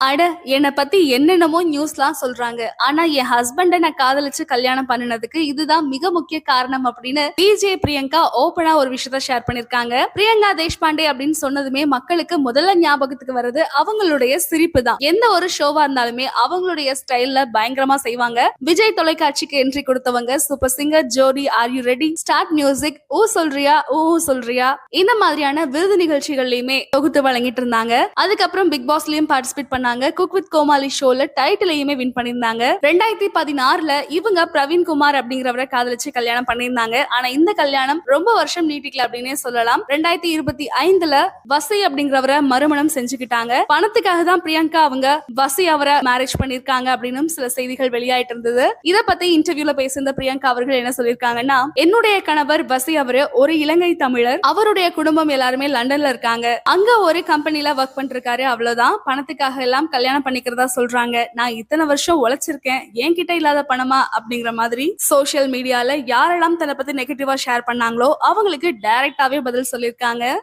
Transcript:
அட! என்ன பத்தி என்னென்னமோ நியூஸ்லாம் சொல்றாங்க. ஆனா என் ஹஸ்பண்ட நான் காதலிச்சு கல்யாணம் பண்ணுனதுக்கு இதுதான் மிக முக்கிய காரணம் அப்படின்னு டிஜே பிரியங்கா ஓப்பனா ஒரு விஷயத்த ஷேர் பண்ணிருக்காங்க. பிரியங்கா தேஷ்பாண்டே அப்படின்னு சொன்னதுமே மக்களுக்கு முதல்ல ஞாபகத்துக்கு வர்றது அவங்களுடைய சிரிப்பு தான். எந்த ஒரு ஷோவா இருந்தாலுமே அவங்களுடைய ஸ்டைல்ல பயங்கரமா செய்வாங்க. விஜய் தொலைக்காட்சிக்கு என்ட்ரி கொடுத்தவங்க super singer Jodi, are you ready, start music, ஊ சொல்றியா, ஊ சொல்றியா, இந்த மாதிரியான விருது நிகழ்ச்சிகள்லயுமே தொகுத்து வழங்கிட்டு இருந்தாங்க. அதுக்கப்புறம் பிக் பாஸ்லயும் பார்ட்டிசிபேட் பண்ணாங்க. குக் வித் கோமாளி ஷோல டைட்டிலையுமே வின் பண்ணிருந்தாங்க. 2016ல இவங்க பிரவீன் குமார் அப்படிங்கிறவரை காதலிச்சு கல்யாணம் பண்ணிருந்தாங்க. ஆனா இந்த கல்யாணம் ரொம்ப வருஷம் நீட்டிக்கல அப்படின்னே சொல்லலாம். 2025ல வசி அப்படிங்கிறவரை மறுமணம் செஞ்சுக்கிட்டாங்க. பணத்துக்காக தான் பிரியங்கா அவங்க வசி அவரை மேரேஜ் பண்ணிருக்காங்க அப்படின்னு சில செய்திகள் வெளியாயிட்டு இருந்தது. இத பத்தி இன்டர்வியூல பேசியிருந்த பிரியங்கா அவர்கள் என்ன சொல்லிருக்காங்கன்னா, என்னுடைய கணவர் வசி அவரு ஒரு இலங்கை தமிழர். அவருடைய குடும்பம் எல்லாருமே லண்டன்ல இருக்காங்க. அங்க ஒரு கம்பெனில ஒர்க் பண்ணிருக்காரு. அவ்வளவுதான். பணத்துக்காக எல்லாம் கல்யாணம் பண்ணிக்கிறதா சொல்றாங்க. நான் இத்தனை வருஷம் உழைச்சிருக்கேன், என்கிட்ட இல்லாத பணமா அப்படிங்கிற மாதிரி சோசியல் மீடியால யாரெல்லாம் தன்னை பத்தி நெகட்டிவா ஷேர் பண்ணாங்களோ அவங்களுக்கு டைரக்டாவே பதில் சொல்லிருக்காங்க.